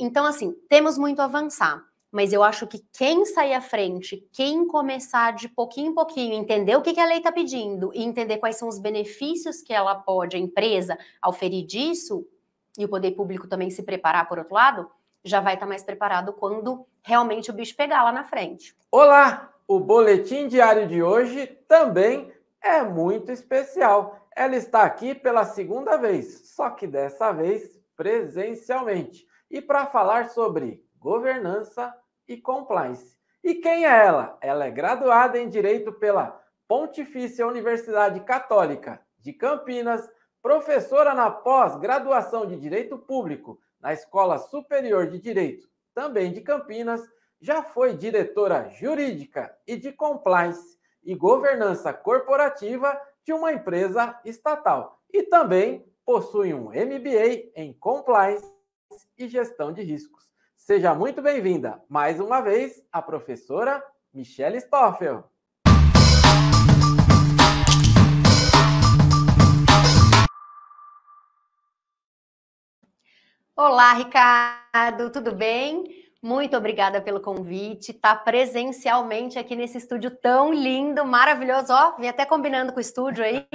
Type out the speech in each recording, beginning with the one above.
Então, assim, temos muito a avançar. Mas eu acho que quem sair à frente, quem começar de pouquinho em pouquinho, entender o que a lei está pedindo e entender quais são os benefícios que ela pode, a empresa, auferir disso, e o poder público também se preparar por outro lado, já vai estar mais preparado quando realmente o bicho pegar lá na frente. Olá! O boletim diário de hoje também é muito especial. Ela está aqui pela segunda vez, só que dessa vez presencialmente. E para falar sobre governança e compliance. E quem é ela? Ela é graduada em Direito pela Pontifícia Universidade Católica de Campinas, professora na pós-graduação de Direito Público na Escola Superior de Direito, também de Campinas, já foi diretora jurídica e de compliance e governança corporativa de uma empresa estatal e também possui um MBA em compliance e gestão de riscos. Seja muito bem-vinda, mais uma vez, a professora Michele Stoffel. Olá, Ricardo, tudo bem? Muito obrigada pelo convite, tá presencialmente aqui nesse estúdio tão lindo, maravilhoso, ó, vim até combinando com o estúdio aí,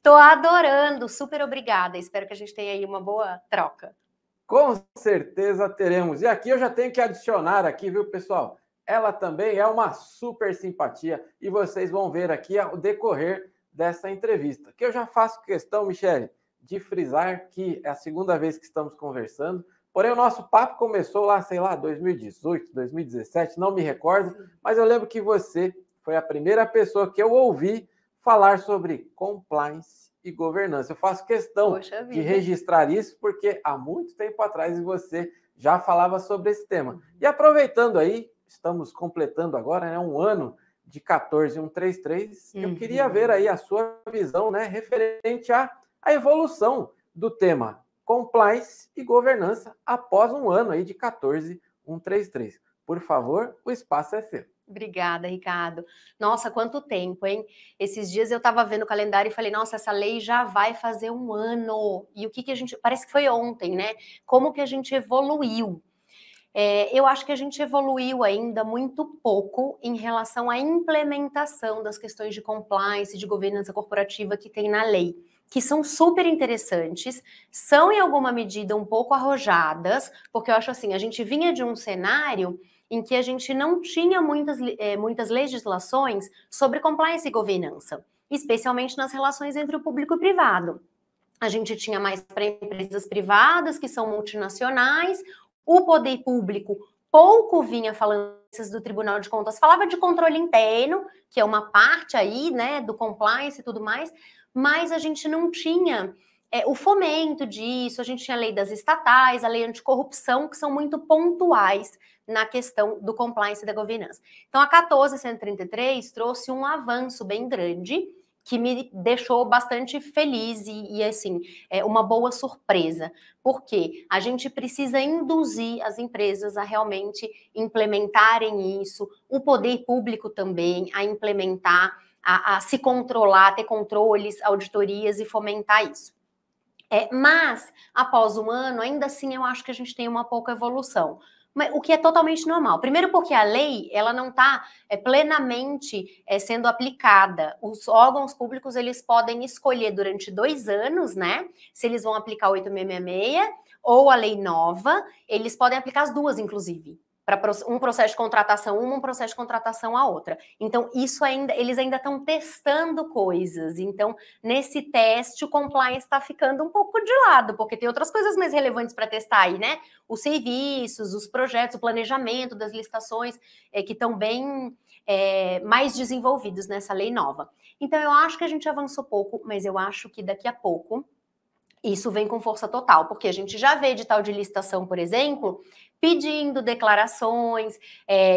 tô adorando, super obrigada, espero que a gente tenha aí uma boa troca. Com certeza teremos. E aqui eu já tenho que adicionar aqui, viu, pessoal? Ela também é uma super simpatia e vocês vão ver aqui o decorrer dessa entrevista. Que eu já faço questão, Michele, de frisar que é a segunda vez que estamos conversando. Porém, o nosso papo começou lá, sei lá, 2018, 2017, não me recordo, mas eu lembro que você foi a primeira pessoa que eu ouvi falar sobre compliance e governança. Eu faço questão de registrar isso, porque há muito tempo atrás você já falava sobre esse tema. E aproveitando aí, estamos completando agora, né, um ano de 14133, eu queria ver aí a sua visão, né, referente à evolução do tema compliance e governança após um ano aí de 14133. Por favor, o espaço é seu. Obrigada, Ricardo. Nossa, quanto tempo, hein? Esses dias eu estava vendo o calendário e falei, nossa, essa lei já vai fazer um ano. E o que a gente... Parece que foi ontem, né? Como que a gente evoluiu? Eu acho que a gente evoluiu ainda muito pouco em relação à implementação das questões de compliance, de governança corporativa que tem na lei, que são super interessantes, são em alguma medida um pouco arrojadas, porque eu acho assim, a gente vinha de um cenário em que a gente não tinha muitas legislações sobre compliance e governança, especialmente nas relações entre o público e o privado. A gente tinha mais para empresas privadas, que são multinacionais, o poder público pouco vinha falando do Tribunal de Contas, falava de controle interno, que é uma parte aí, né, do compliance e tudo mais, mas a gente não tinha o fomento disso, a gente tinha a lei das estatais, a lei anticorrupção, que são muito pontuais na questão do compliance e da governança. Então, a 14.133 trouxe um avanço bem grande, que me deixou bastante feliz e assim, uma boa surpresa. Porque a gente precisa induzir as empresas a realmente implementarem isso, o poder público também a implementar, a se controlar, ter controles, auditorias e fomentar isso. Mas, após um ano, ainda assim, eu acho que a gente tem uma pouca evolução. O que é totalmente normal. Primeiro porque a lei, ela não está plenamente sendo aplicada. Os órgãos públicos, eles podem escolher durante 2 anos, né, se eles vão aplicar 8.666 ou a lei nova, eles podem aplicar as duas, inclusive. Para um processo de contratação uma, um processo de contratação a outra. Então, isso ainda, eles ainda estão testando coisas. Então, nesse teste, o compliance está ficando um pouco de lado, porque tem outras coisas mais relevantes para testar aí, né? Os serviços, os projetos, o planejamento das licitações, que estão bem mais desenvolvidos nessa lei nova. Então, eu acho que a gente avançou pouco, mas eu acho que daqui a pouco isso vem com força total, porque a gente já vê edital de licitação, por exemplo, pedindo declarações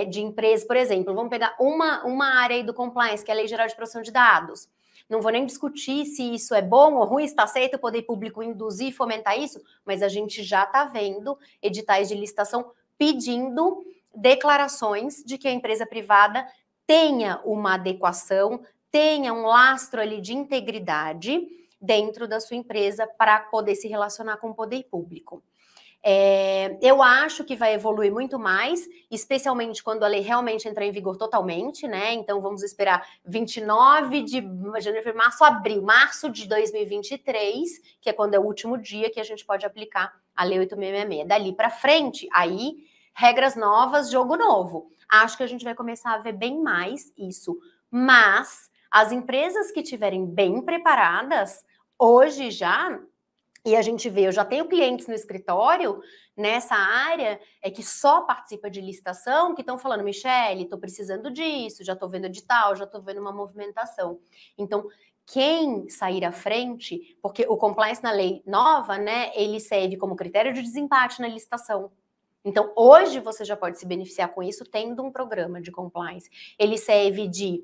de empresas, por exemplo, vamos pegar uma área aí do compliance, que é a Lei Geral de Proteção de Dados. Não vou nem discutir se isso é bom ou ruim, se está certo o poder público induzir e fomentar isso, mas a gente já está vendo editais de licitação pedindo declarações de que a empresa privada tenha uma adequação, tenha um lastro ali de integridade dentro da sua empresa para poder se relacionar com o poder público. Eu acho que vai evoluir muito mais, especialmente quando a lei realmente entrar em vigor totalmente, né? Então vamos esperar 29 de janeiro, março de 2023, que é quando é o último dia que a gente pode aplicar a lei 8.666. Dali para frente, aí regras novas, jogo novo. Acho que a gente vai começar a ver bem mais isso, mas as empresas que estiverem bem preparadas, hoje já, e a gente vê, eu já tenho clientes no escritório nessa área que só participa de licitação, que estão falando, Michele, estou precisando disso, já estou vendo edital, já estou vendo uma movimentação. Então, quem sair à frente, porque o compliance na lei nova, né, ele serve como critério de desempate na licitação. Então, hoje você já pode se beneficiar com isso tendo um programa de compliance. Ele serve de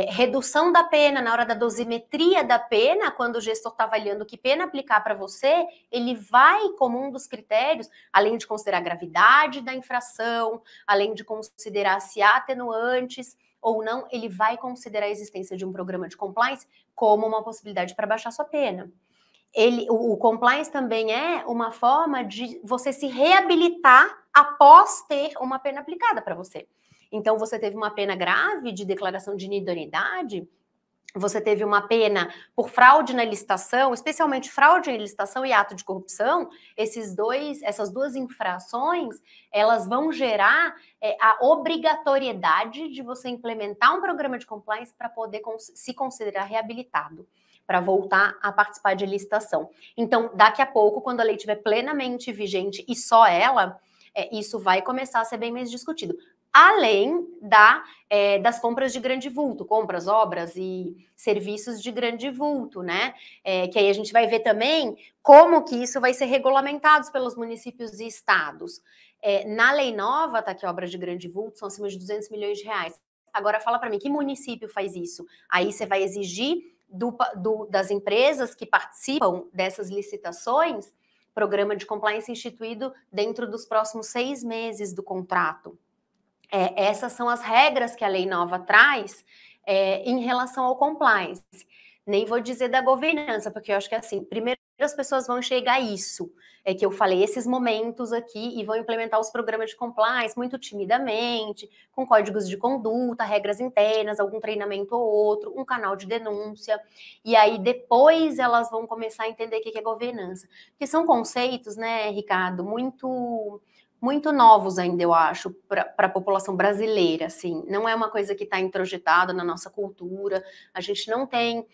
redução da pena na hora da dosimetria da pena, quando o gestor está avaliando que pena aplicar para você, ele vai, como um dos critérios, além de considerar a gravidade da infração, além de considerar se há atenuantes ou não, ele vai considerar a existência de um programa de compliance como uma possibilidade para baixar sua pena. O compliance também é uma forma de você se reabilitar após ter uma pena aplicada para você. Então, você teve uma pena grave de declaração de inidoneidade, você teve uma pena por fraude na licitação, especialmente fraude em licitação e ato de corrupção, essas duas infrações, elas vão gerar a obrigatoriedade de você implementar um programa de compliance para poder se considerar reabilitado, para voltar a participar de licitação. Então, daqui a pouco, quando a lei estiver plenamente vigente e só ela, isso vai começar a ser bem mais discutido. Além das compras de grande vulto, compras, obras e serviços de grande vulto, né? Que aí a gente vai ver também como que isso vai ser regulamentado pelos municípios e estados. Na lei nova, tá, que obras de grande vulto são acima de 200 milhões de reais. Agora fala para mim, que município faz isso? Aí você vai exigir das empresas que participam dessas licitações, programa de compliance instituído dentro dos próximos 6 meses do contrato. Essas são as regras que a lei nova traz em relação ao compliance. Nem vou dizer da governança, porque eu acho que assim, primeiro as pessoas vão enxergar isso, que eu falei, esses momentos aqui, e vão implementar os programas de compliance muito timidamente, com códigos de conduta, regras internas, algum treinamento ou outro, um canal de denúncia, e aí depois elas vão começar a entender o que é governança. Porque são conceitos, né, Ricardo, muito novos ainda, eu acho, para a população brasileira, assim. Não é uma coisa que está introjetada na nossa cultura, a gente não tem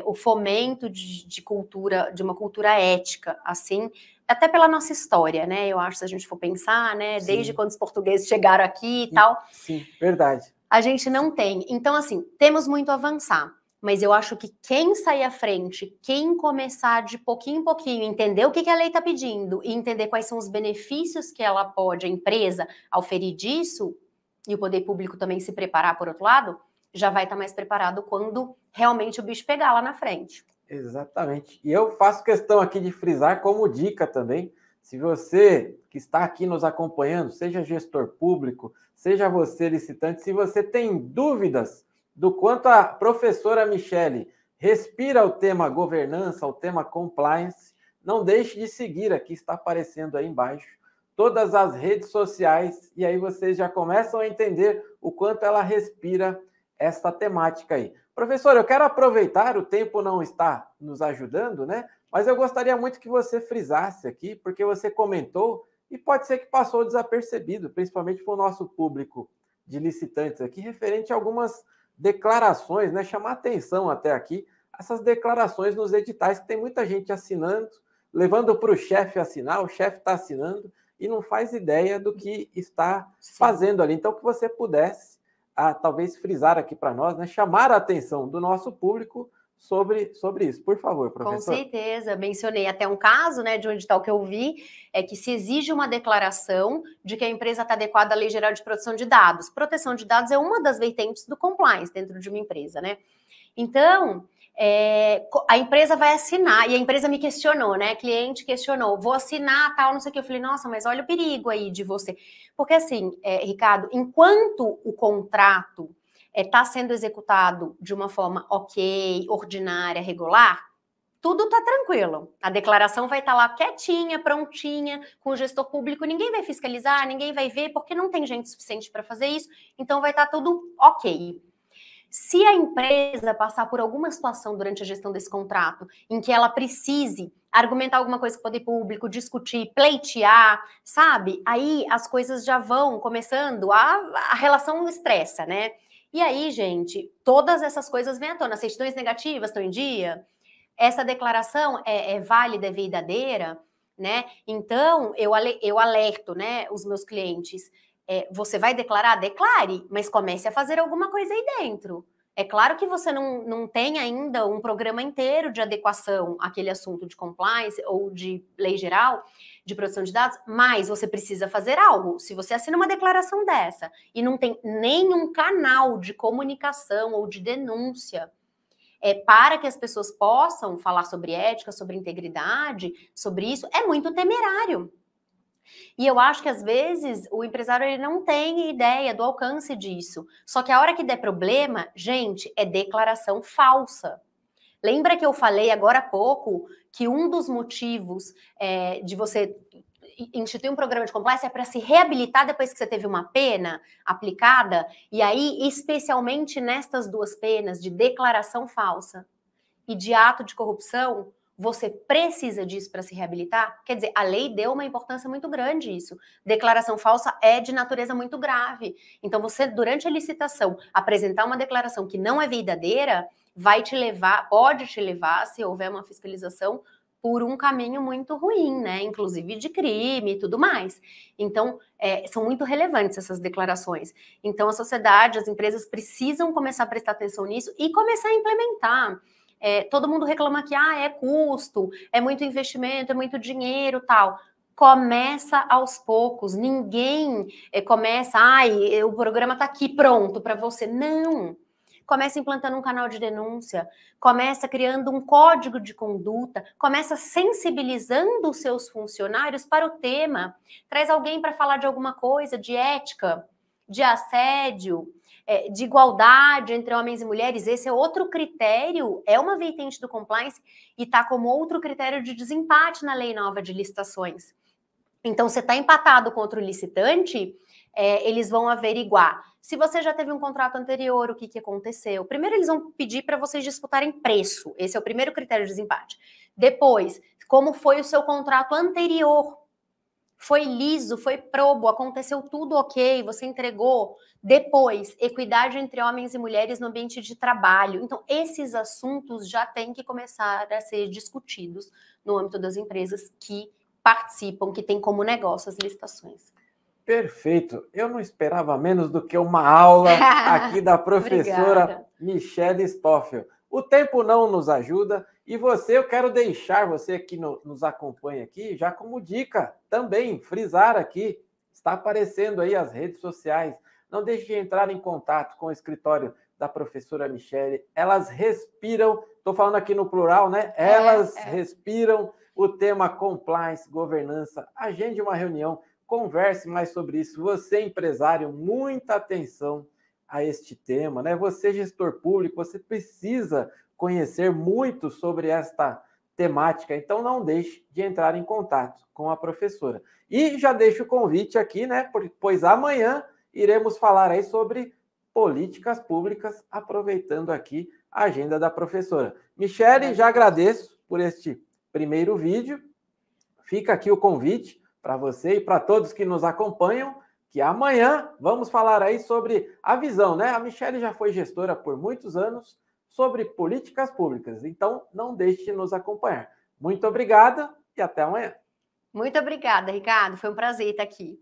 o fomento de cultura, de uma cultura ética, assim, até pela nossa história, né? Eu acho, se a gente for pensar, né? Sim. Desde quando os portugueses chegaram aqui e tal. Sim, verdade. A gente não tem. Então, assim, temos muito a avançar. Mas eu acho que quem sair à frente, quem começar de pouquinho em pouquinho, entender o que a lei está pedindo e entender quais são os benefícios que ela pode, a empresa, oferir disso, e o poder público também se preparar, por outro lado, já vai estar mais preparado quando realmente o bicho pegar lá na frente. Exatamente. E eu faço questão aqui de frisar como dica também, se você que está aqui nos acompanhando, seja gestor público, seja você licitante, se você tem dúvidas do quanto a professora Michele respira o tema governança, o tema compliance, não deixe de seguir, aqui está aparecendo aí embaixo, todas as redes sociais, e aí vocês já começam a entender o quanto ela respira essa temática aí. Professor, eu quero aproveitar, o tempo não está nos ajudando, né? Mas eu gostaria muito que você frisasse aqui, porque você comentou, e pode ser que passou desapercebido, principalmente para o nosso público de licitantes aqui, referente a algumas declarações, né? Chamar atenção até aqui, essas declarações nos editais, que tem muita gente assinando, levando para o chefe assinar, o chefe está assinando e não faz ideia do que está fazendo ali. Então, que você pudesse talvez frisar aqui para nós, né? Chamar a atenção do nosso público sobre isso. Por favor, professor. Com certeza, mencionei até um caso, né, de um edital que eu vi, que se exige uma declaração de que a empresa está adequada à Lei Geral de Proteção de Dados. Proteção de dados é uma das vertentes do compliance dentro de uma empresa, né? Então, a empresa vai assinar, e a empresa me questionou, né? Cliente questionou, vou assinar, tal, não sei o que. Eu falei, nossa, mas olha o perigo aí de você. Porque assim, Ricardo, enquanto o contrato está sendo executado de uma forma ok, ordinária, regular, tudo tá tranquilo. A declaração vai estar lá quietinha, prontinha, com o gestor público, ninguém vai fiscalizar, ninguém vai ver, porque não tem gente suficiente para fazer isso, então vai estar tudo ok. Se a empresa passar por alguma situação durante a gestão desse contrato em que ela precise argumentar alguma coisa com o poder público, discutir, pleitear, sabe? Aí as coisas já vão começando, a relação estressa, né? E aí, gente, todas essas coisas vêm à tona. Certidões negativas estão em dia? Essa declaração é válida, é verdadeira, né? Então, eu alerto, né, os meus clientes. Você vai declarar? Declare, mas comece a fazer alguma coisa aí dentro. É claro que você não tem ainda um programa inteiro de adequação àquele assunto de compliance ou de lei geral de proteção de dados, mas você precisa fazer algo. Se você assina uma declaração dessa e não tem nenhum canal de comunicação ou de denúncia para que as pessoas possam falar sobre ética, sobre integridade, sobre isso, é muito temerário. E eu acho que às vezes o empresário ele não tem ideia do alcance disso. Só que a hora que der problema, gente, é declaração falsa. Lembra que eu falei agora há pouco que um dos motivos de você instituir um programa de compliance é para se reabilitar depois que você teve uma pena aplicada? E aí, especialmente nestas duas penas de declaração falsa e de ato de corrupção, você precisa disso para se reabilitar? Quer dizer, a lei deu uma importância muito grande isso. Declaração falsa é de natureza muito grave. Então, você, durante a licitação, apresentar uma declaração que não é verdadeira, vai te levar, pode te levar, se houver uma fiscalização, por um caminho muito ruim, né? Inclusive de crime e tudo mais. Então, são muito relevantes essas declarações. Então, a sociedade, as empresas precisam começar a prestar atenção nisso e começar a implementar. Todo mundo reclama que é custo, é muito investimento, é muito dinheiro, tal. Começa aos poucos. Ninguém começa, o programa está aqui pronto para você. Não. Começa implantando um canal de denúncia, começa criando um código de conduta, começa sensibilizando os seus funcionários para o tema. Traz alguém para falar de alguma coisa, de ética, de assédio, de igualdade entre homens e mulheres. Esse é outro critério, é uma vertente do compliance e está como outro critério de desempate na lei nova de licitações. Então, você está empatado contra o licitante, eles vão averiguar. Se você já teve um contrato anterior, o que aconteceu? Primeiro, eles vão pedir para vocês disputarem preço. Esse é o primeiro critério de desempate. Depois, como foi o seu contrato anterior? Foi liso, foi probo, aconteceu tudo ok, você entregou. Depois, equidade entre homens e mulheres no ambiente de trabalho. Então, esses assuntos já têm que começar a ser discutidos no âmbito das empresas que participam, que têm como negócio as licitações. Perfeito. Eu não esperava menos do que uma aula aqui da professora Michele Stoffel. O tempo não nos ajuda e eu quero deixar você que nos acompanha aqui, já como dica também, frisar aqui, está aparecendo aí as redes sociais. Não deixe de entrar em contato com o escritório da professora Michele. Elas respiram, estou falando aqui no plural, né? Elas respiram o tema compliance, governança. Agende uma reunião, converse mais sobre isso. Você, empresário, muita atenção a este tema, né? Você, gestor público, você precisa conhecer muito sobre esta temática, então não deixe de entrar em contato com a professora. E já deixo o convite aqui, né? Pois amanhã iremos falar aí sobre políticas públicas, aproveitando aqui a agenda da professora. Michele, já agradeço por este primeiro vídeo. Fica aqui o convite para você e para todos que nos acompanham, que amanhã vamos falar aí sobre a visão, né? A Michele já foi gestora por muitos anos sobre políticas públicas, então não deixe de nos acompanhar. Muito obrigada e até amanhã. Muito obrigada, Ricardo. Foi um prazer estar aqui.